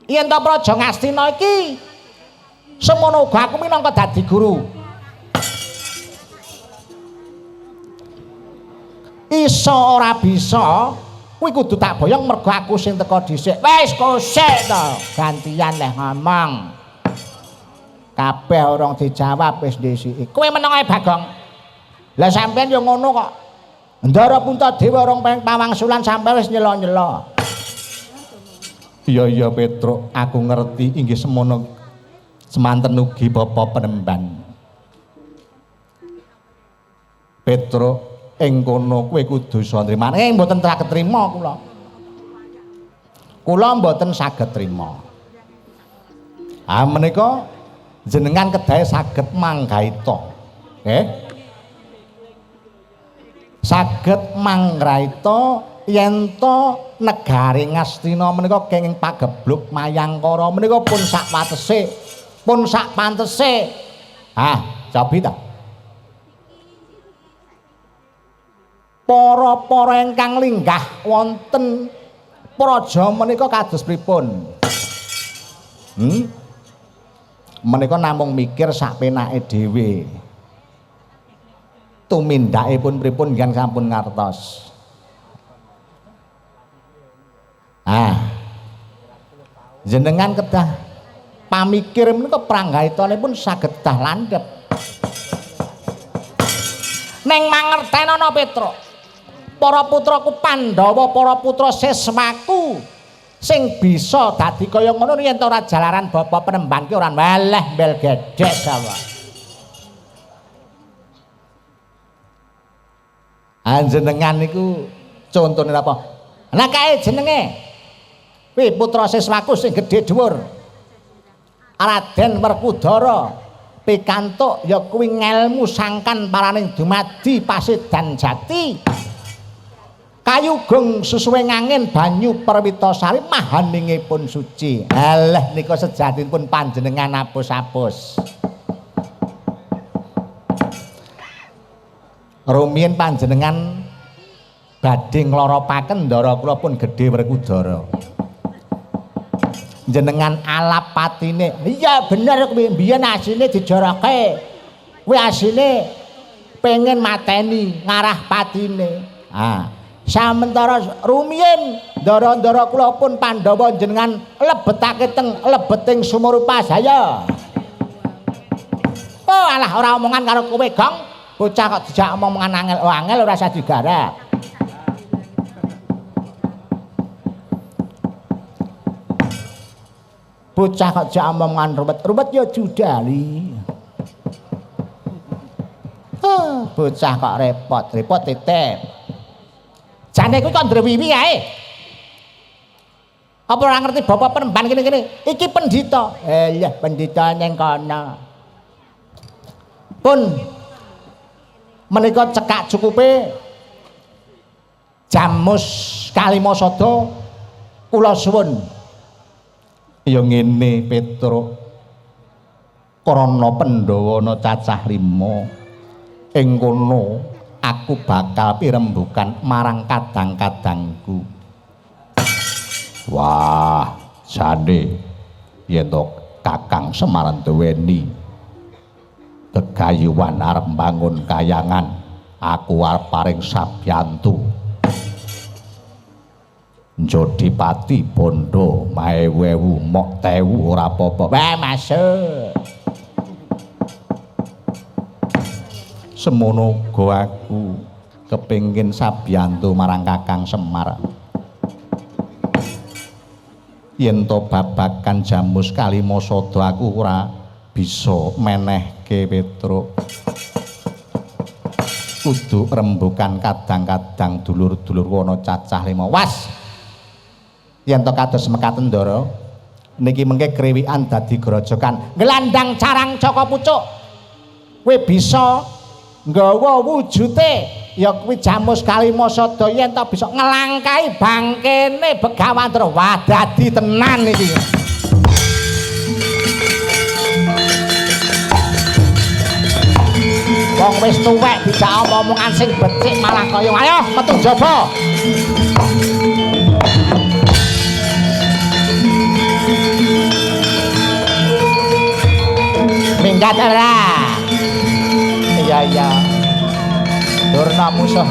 Yen to Praja Ngastina iki semono uga aku minangka dadi guru. Iso ora bisa, kuwi kudu tak boyong mergo aku sing teko dhisik. Wis kosek to, gantian leh ngomong. Kabeh urung dijawab wis ndhisiki. Kowe meneng ae Bagong. Lah sampean yo ngono kok. Ndara Puntadewa urung pawangsulan sampe wis nyela-nyela. Iya Petruk, aku ngerti inggih semono semanten ugi Bapak Penemban. Petruk, ing kono kowe kudu iso nrimo. Mboten saged trima kula. Kula mboten saged trima. Menika jenengan kedahe saged manggaita. Saged manggraita yen to negari Ngastina menika kenging pagebluk Mayangkara menika pun sak watese, pun sak pantese. Cobi ta. Para-para ingkang linggah wonten praja menika kados pripun? Menika namung mikir sak penake dhewe. Tumindake pun pripun ingkang sampun ngartos. Jenengan kedah pamikir menika pranggaitane saged kedah landhep. Neng mangertenana Petruk. Para putraku Pandhawa, para putra Seswaku sing bisa dadi kaya ngono yen ora jalaran Bapak Penemban ki ora weleh mbel gedhes apa. Jenengan niku contone napa? Lah kae jenenge kuwi putra Seswaku sing gedhe dhuwur. Raden Werkudara pikantuk ya kuwi ngelmu sangkan paraning dumadi Pasedan Jati. Kayugung susuwe ngangin banyu Perwitasari mahaningipun suci. Alah nika sejatinipun panjenengan apus-apus. Rumiyin panjenengan badhe ngloropaken ndara kula pun gedhe Werkudara. Jenengan alap patine. Iya bener kuwi mbiyen asine dijoroke. Kuwi asine pengen mateni ngarah patine. Samentara rumiyin ndara-ndara kula pun Pandhawa jenengan lebetake teng lebeting Sumurupasaya. Oh alah ora omongan karo kowe Gong. Bocah kok dijak omongan angel ora usah digarap. Bocah kok dijak omongan ruwet ya judali. Bocah kok repot titip. Jane kuwi kok ndrewiwi ae. Apa ora ngerti Bapak Penemban kene-kene? Iki pendhita. Iya, pendhita ning kana. Pun menika cekak cukupe Jamus Kalimasada kula suwun. Ya ngene Petruk. Krana Pandhawa ana cacah 5. Ing kono aku bakal pirembugan marang kadang-kadangku. Wah, jane yen to Kakang Semar duweni gegayuhan arep mbangun kayangan, aku arep paring sabyantu. Jodipati bondo maewewu mok tewu ora apa-apa. Wah, masuk. Semono uga aku kepengin sabyantu marang Kakang Semar. Yen to babagan Jamus Kalimasada aku ora bisa menehke Petruk. Kudu rembukan kadang-kadang dulur-dulur ana cacah 5. Was. Yen to kados mekaten ndara niki mengke krewikan dadi grojokan. Gelandang carang Caka Pucuk. Kowe bisa nggawa wujute ya kuwi Jamus Kalimasada yen to bisa ngelangkai bangkene Begawandra. Wah dadi tenan iki. Wong wis tuwek dijak omongan sing becik malah kaya ayo metu jaba. minggat ora. Iya. Durna musuh.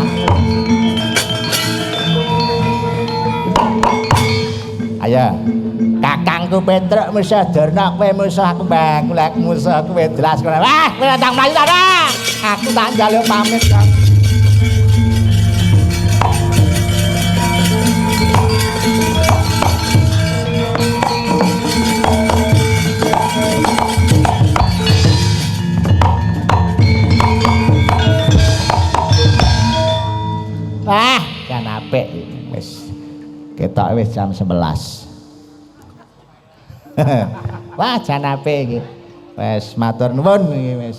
Ayo. Kakangku Petruk musuh Durna, kowe musuh aku Bang. Lek musuh kowe jelas kowe. Wah, kowe ndang mlayu ta ora? Aku tak njaluk pamit, Kang. Wah, kan apik wis. Ketok wis jam 11. Wah, jan apik iki. Wis matur nuwun iki wis.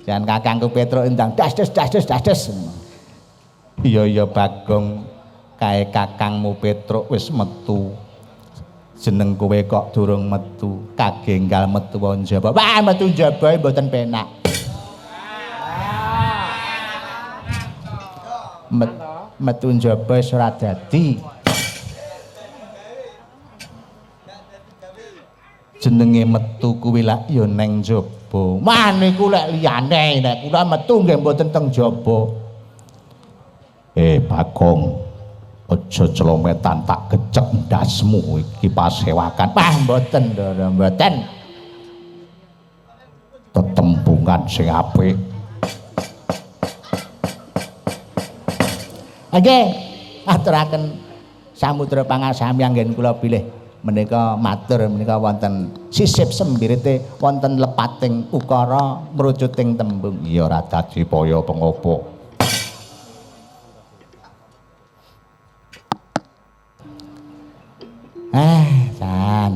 Jan kakangku Petruk ndang das. Iya Bagong, kae kakangmu Petruk wis metu. Jeneng kowe kok durung metu, kagenggal metu wong njaba. Wah, metu njaba mboten penak. Metu njaba wis ora dadi. Jenenge metu kuwi lak ya neng njaba. Wah niku lek liyane nek kula metu nggih mboten teng njaba. Bagong, aja celometan tak gecek ndasmu iki pasewakan. Wah mboten, Ndara, mboten. Tetembungan sing apik. Nggih, aturaken samudra pangasami anggen kula bilih menika matur menika wonten sisip sembirite wonten lepating ukara mrucuting tembung. Ya ora dadi paya pengapa. Jan.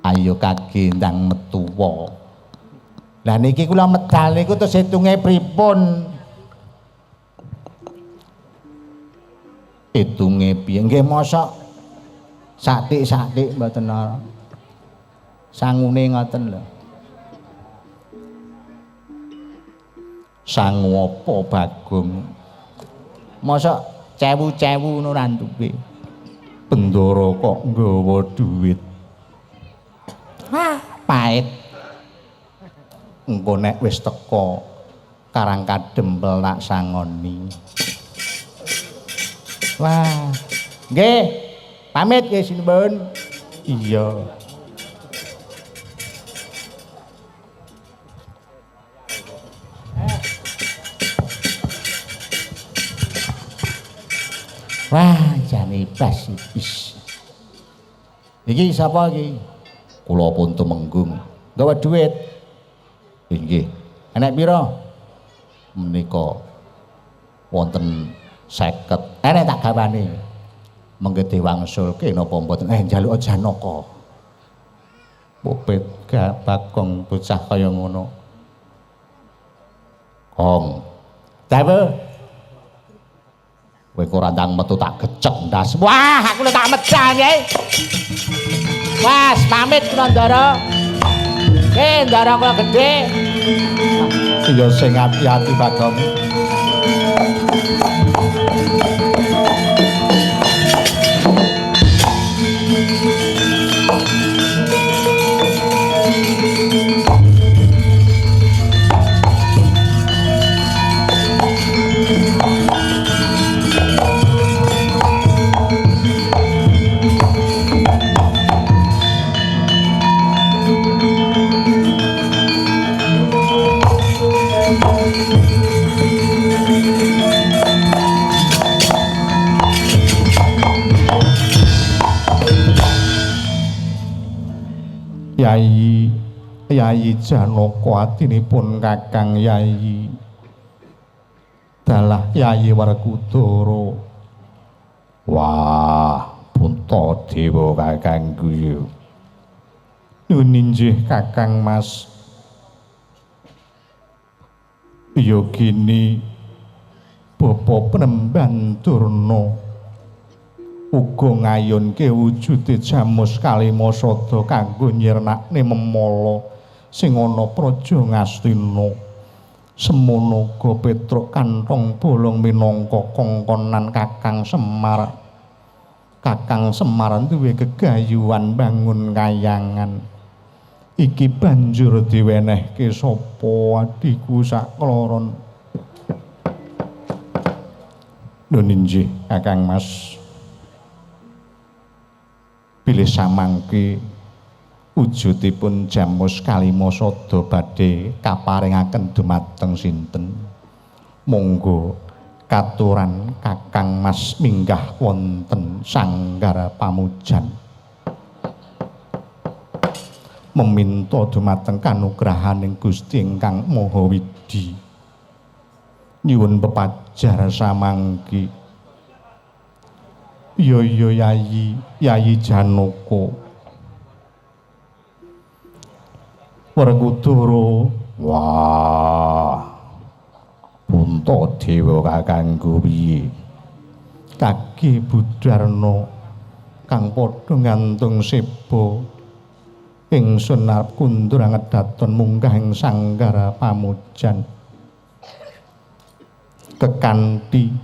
Ayo kaki ndang metuwa. Lah niki kula medal niku terus hitunge pripun? Hitunge piye? Nggih mosok satik-satik mboten ana. Sangune ngoten lho. Sangu apa Bagong? Mosok cewu-cewu ngono ra duwe. Bendara kok nggawa dhuwit. Hah, pait. Engko nek wis teka Karang Kadempel tak sangoni. Wah, nggih, pamit nggih sinuwun. Iya. Wah, jane bas ibis. Iki sapa iki? Kula pun tumenggung. Gawa dhuwit. Nggih. Enek pira? Menika wonten 50. Enek tak gawane. Mengke diwangsulke napa mboten? Njaluk Janaka. Popet gak Bagong bocah kaya ngono. Kong. Dawe. Kowe ora ndang metu tak gecek ndas. Wah, aku lho tak medal nggih. Mas, pamit kula Ndara. Ndara kula gedhe. Iya sing ati-ati Bagong. Yayi Janaka atinipun Kakang Yayi dalah Yayi Werkudara. Wah, Puntadewa kakangku yo. Nuwun inggih Kakang Mas. Ya gini Bapa Penemban Durna uga ngayunke wujude Jamus Kalimasada kanggo nyirnakne memala sing ana praja Ngastina. Semono uga Petruk kantong bolong minangka kongkonan Kakang Semar. Kakang Semar duwe gegayuhan bangun kayangan. iki banjur diwenehke sapa adiku sakloron. Nun inggih Kakang Mas. Bilih samangke wujudipun Jamus Kalima Sada badhe kaparingaken dumateng sinten? Monggo katuran Kakang Mas minggah wonten sanggar pamujan. Meminta dumateng kanugrahaning Gusti ingkang Maha Widhi. Nyuwun pepajar samangke. Iya Yayi Janaka. Werkudara. Wah. Puntadewa kakangku piye? Kaki Budarna kang padha ngantung seba ingsun arep kundur ngedaton munggah ing sanggar pamujan kekanthi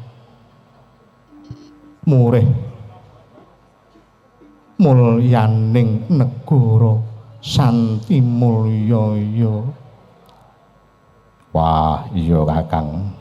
murih mulyaning negara Santi Mulyaya. Wah, iya Kakang.